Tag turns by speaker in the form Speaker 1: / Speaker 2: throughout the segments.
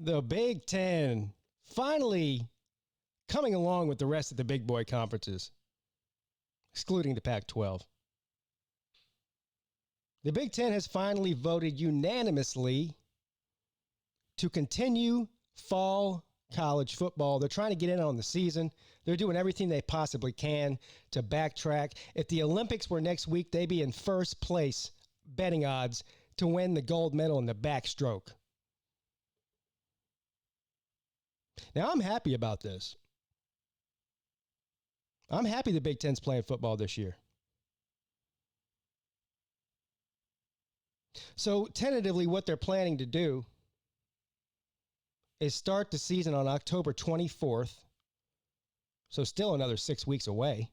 Speaker 1: The Big Ten finally coming along with the rest of the big boy conferences, excluding the Pac-12. The Big Ten has finally voted unanimously to continue fall college football. They're trying to get in on the season. They're doing everything they possibly can to backtrack. If the Olympics were next week, they'd be in first place betting odds to win the gold medal in the backstroke. Now, I'm happy about this. I'm happy the Big Ten's playing football this year. So, tentatively, what they're planning to do is start the season on October 24th. So, still another 6 weeks away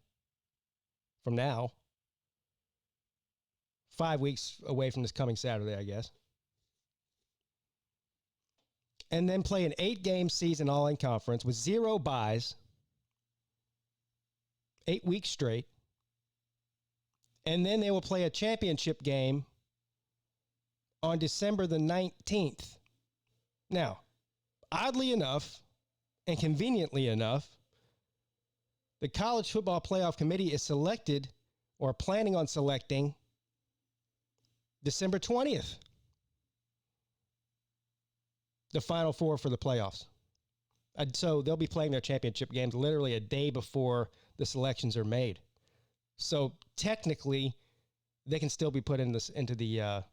Speaker 1: from now. 5 weeks away from this coming Saturday, I guess. And then play an 8-game season all in conference with 0 byes, 8 weeks straight. And then they will play a championship game on December the 19th. Now, oddly enough and conveniently enough, the College Football Playoff Committee is selected or planning on selecting December 20th. The Final Four for the playoffs. So they'll be playing their championship games literally a day before the selections are made. So technically, they can still be put into the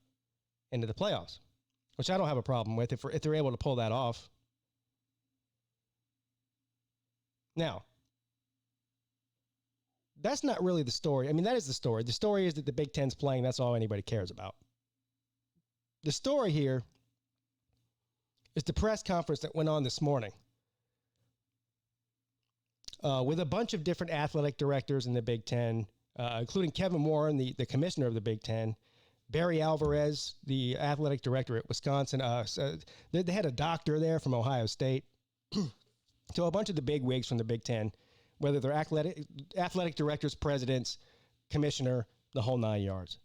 Speaker 1: playoffs, which I don't have a problem with if they're able to pull that off. Now, that's not really the story. I mean, that is the story. The story is that the Big Ten's playing. That's all anybody cares about. The story here is the press conference that went on this morning with a bunch of different athletic directors in the Big Ten, including Kevin Warren, the commissioner of the Big Ten, Barry Alvarez, the athletic director at Wisconsin. So they had a doctor there from Ohio State. So a bunch of the big wigs from the Big Ten, whether they're athletic directors, presidents, commissioner, the whole 9 yards.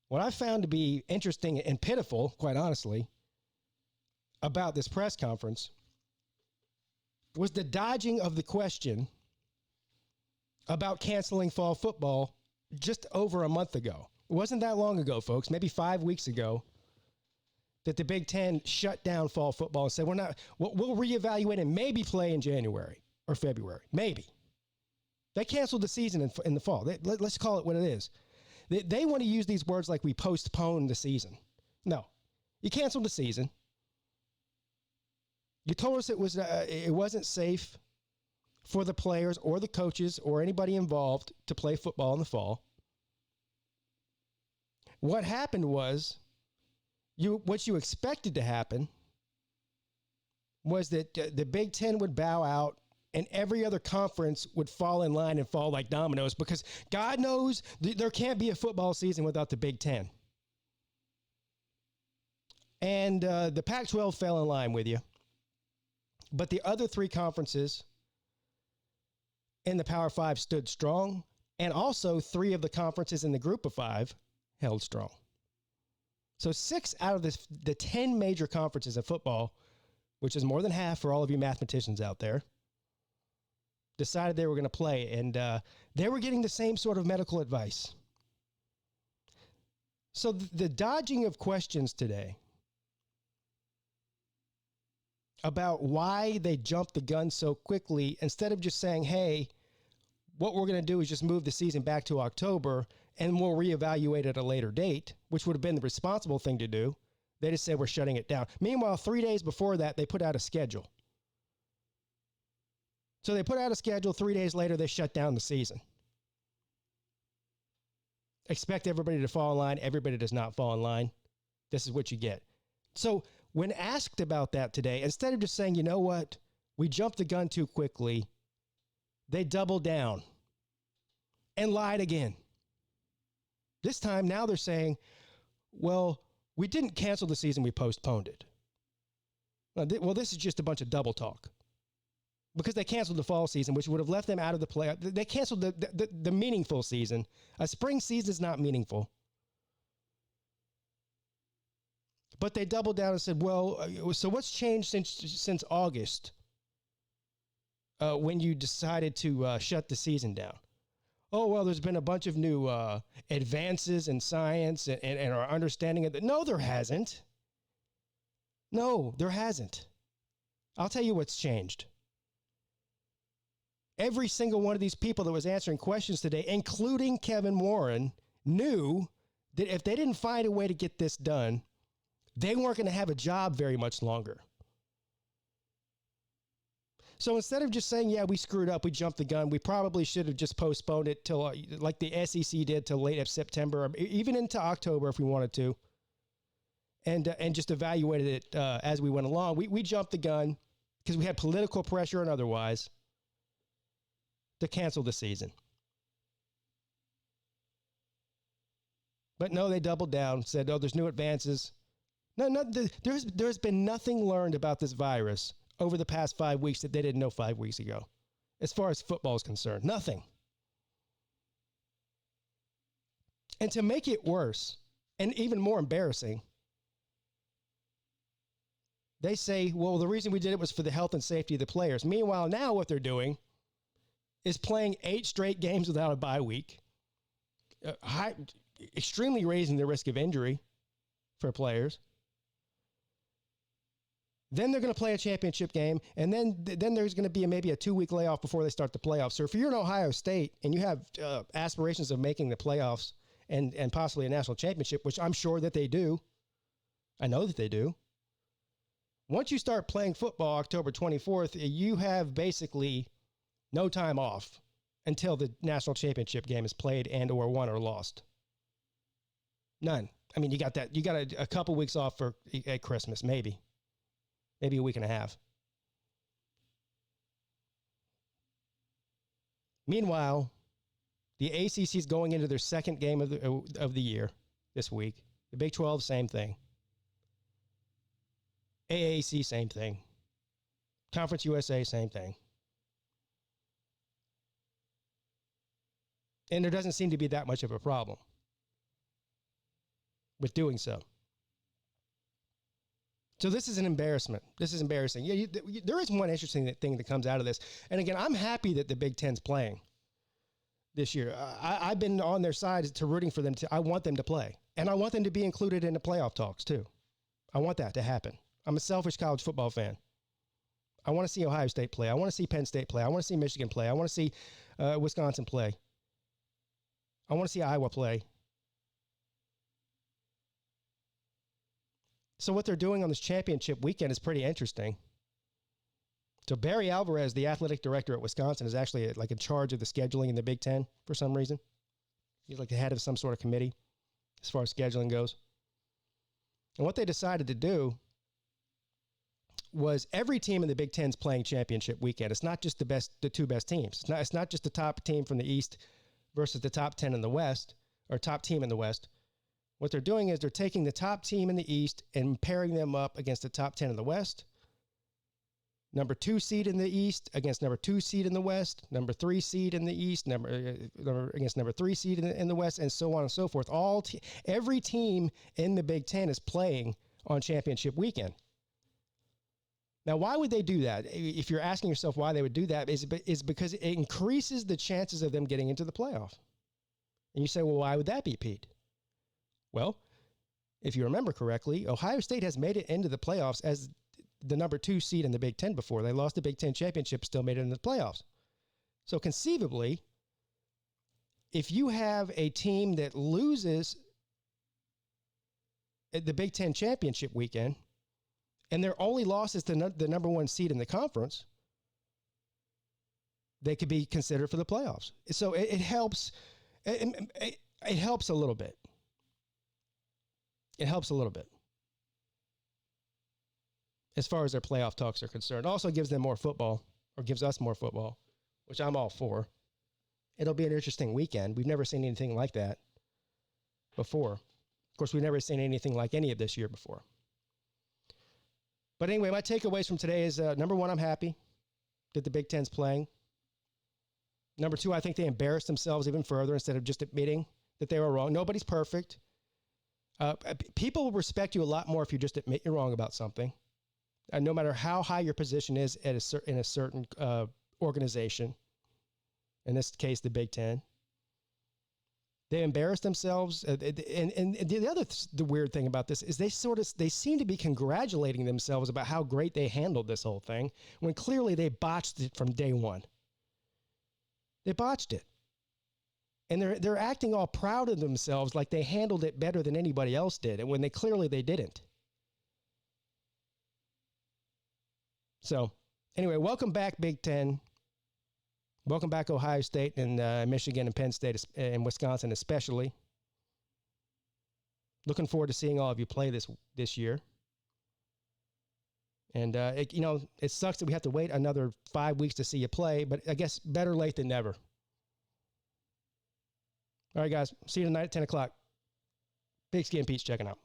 Speaker 1: What I found to be interesting and pitiful, quite honestly, about this press conference was the dodging of the question about canceling fall football just over a month ago. It wasn't that long ago, folks, maybe 5 weeks ago, that the Big Ten shut down fall football and said, we'll reevaluate and maybe play in January or February. Maybe. They canceled the season in the fall. Let's call it what it is. They want to use these words like we postponed the season. No, you canceled the season. You told us it wasn't safe for the players or the coaches or anybody involved to play football in the fall. What happened was, what you expected to happen was that the Big Ten would bow out and every other conference would fall in line and fall like dominoes because God knows there can't be a football season without the Big Ten. And the Pac-12 fell in line with you. But the other 3 conferences in the Power 5 stood strong, and also 3 of the conferences in the Group of 5 held strong. So 6 out of the 10 major conferences of football, which is more than half for all of you mathematicians out there, decided they were going to play, and they were getting the same sort of medical advice. So the dodging of questions today about why they jumped the gun so quickly, instead of just saying, hey, what we're going to do is just move the season back to October and we'll reevaluate at a later date, which would have been the responsible thing to do. They just said we're shutting it down. Meanwhile, 3 days before that, they put out a schedule. So they put out a schedule. 3 days later, they shut down the season. Expect everybody to fall in line. Everybody does not fall in line. This is what you get. So when asked about that today, instead of just saying, you know what, we jumped the gun too quickly, they doubled down and lied again. This time, now they're saying, well, we didn't cancel the season, we postponed it. Well, this is just a bunch of double talk. Because they canceled the fall season, which would have left them out of the playoff. They canceled the meaningful season. A spring season is not meaningful. But they doubled down and said, well, so what's changed since August when you decided to shut the season down? Oh, well, there's been a bunch of new advances in science and our understanding of that. No, there hasn't. No, there hasn't. I'll tell you what's changed. Every single one of these people that was answering questions today, including Kevin Warren, knew that if they didn't find a way to get this done, they weren't going to have a job very much longer. So instead of just saying, yeah, we screwed up, we jumped the gun, we probably should have just postponed it till, like the SEC did, till late September, or even into October if we wanted to, and just evaluated it as we went along. We jumped the gun because we had political pressure and otherwise to cancel the season. But no, they doubled down, said, oh, there's new advances. No, there's been nothing learned about this virus over the past 5 weeks that they didn't know 5 weeks ago, as far as football is concerned. Nothing. And to make it worse, and even more embarrassing, they say, well, the reason we did it was for the health and safety of the players. Meanwhile, now what they're doing is playing 8 straight games without a bye week, extremely raising the risk of injury for players. Then they're going to play a championship game, and then there's going to be maybe a 2-week layoff before they start the playoffs. So if you're in Ohio State and you have aspirations of making the playoffs and possibly a national championship, which I'm sure that they do, I know that they do, once you start playing football October 24th, you have basically no time off until the national championship game is played and or won or lost. None. I mean, you got a couple weeks off at Christmas, maybe a week and a half. Meanwhile, the ACC is going into their second game of the year this week. The Big 12, same thing. AAC, same thing. Conference USA, same thing. And there doesn't seem to be that much of a problem with doing so. So this is an embarrassment. This is embarrassing. Yeah, there is one interesting thing that comes out of this. And again, I'm happy that the Big Ten's playing this year. I've been on their side to rooting for them. I want them to play. And I want them to be included in the playoff talks too. I want that to happen. I'm a selfish college football fan. I want to see Ohio State play. I want to see Penn State play. I want to see Michigan play. I want to see Wisconsin play. I want to see Iowa play. So what they're doing on this championship weekend is pretty interesting. So Barry Alvarez, the athletic director at Wisconsin, is actually like in charge of the scheduling in the Big Ten for some reason. He's like the head of some sort of committee as far as scheduling goes. And what they decided to do was every team in the Big Ten is playing championship weekend. It's not just the two best teams. It's not just the top team from the East versus the top 10 in the West, or top team in the West. What they're doing is they're taking the top team in the East and pairing them up against the top 10 in the West. Number 2 seed in the East against number 2 seed in the West. Number 3 seed in the East against number 3 seed in the West, and so on and so forth. Every team in the Big Ten is playing on championship weekend. Now, why would they do that? If you're asking yourself why they would do that, is because it increases the chances of them getting into the playoff. And you say, well, why would that be, Pete? Well, if you remember correctly, Ohio State has made it into the playoffs as the number 2 seed in the Big Ten before. They lost the Big Ten championship, still made it into the playoffs. So conceivably, if you have a team that loses at the Big Ten championship weekend, and their only loss is to the number 1 seed in the conference, they could be considered for the playoffs. So it helps. It helps a little bit. It helps a little bit as far as their playoff talks are concerned. Also gives them more football, or gives us more football, which I'm all for. It'll be an interesting weekend. We've never seen anything like that before. Of course, we've never seen anything like any of this year before. But anyway, my takeaways from today is, number 1, I'm happy that the Big Ten's playing. Number 2, I think they embarrassed themselves even further instead of just admitting that they were wrong. Nobody's perfect. People will respect you a lot more if you just admit you're wrong about something. No matter how high your position is in a certain organization, in this case, the Big Ten. They embarrass themselves. And the weird thing about this is they seem to be congratulating themselves about how great they handled this whole thing when clearly they botched it from day one. They botched it. And they're acting all proud of themselves like they handled it better than anybody else did, and when they didn't. So, anyway, welcome back, Big Ten. Welcome back, Ohio State and Michigan and Penn State and Wisconsin especially. Looking forward to seeing all of you play this year. And, it sucks that we have to wait another 5 weeks to see you play, but I guess better late than never. All right, guys. See you tonight at 10 o'clock. Big Skin Pete's checking out.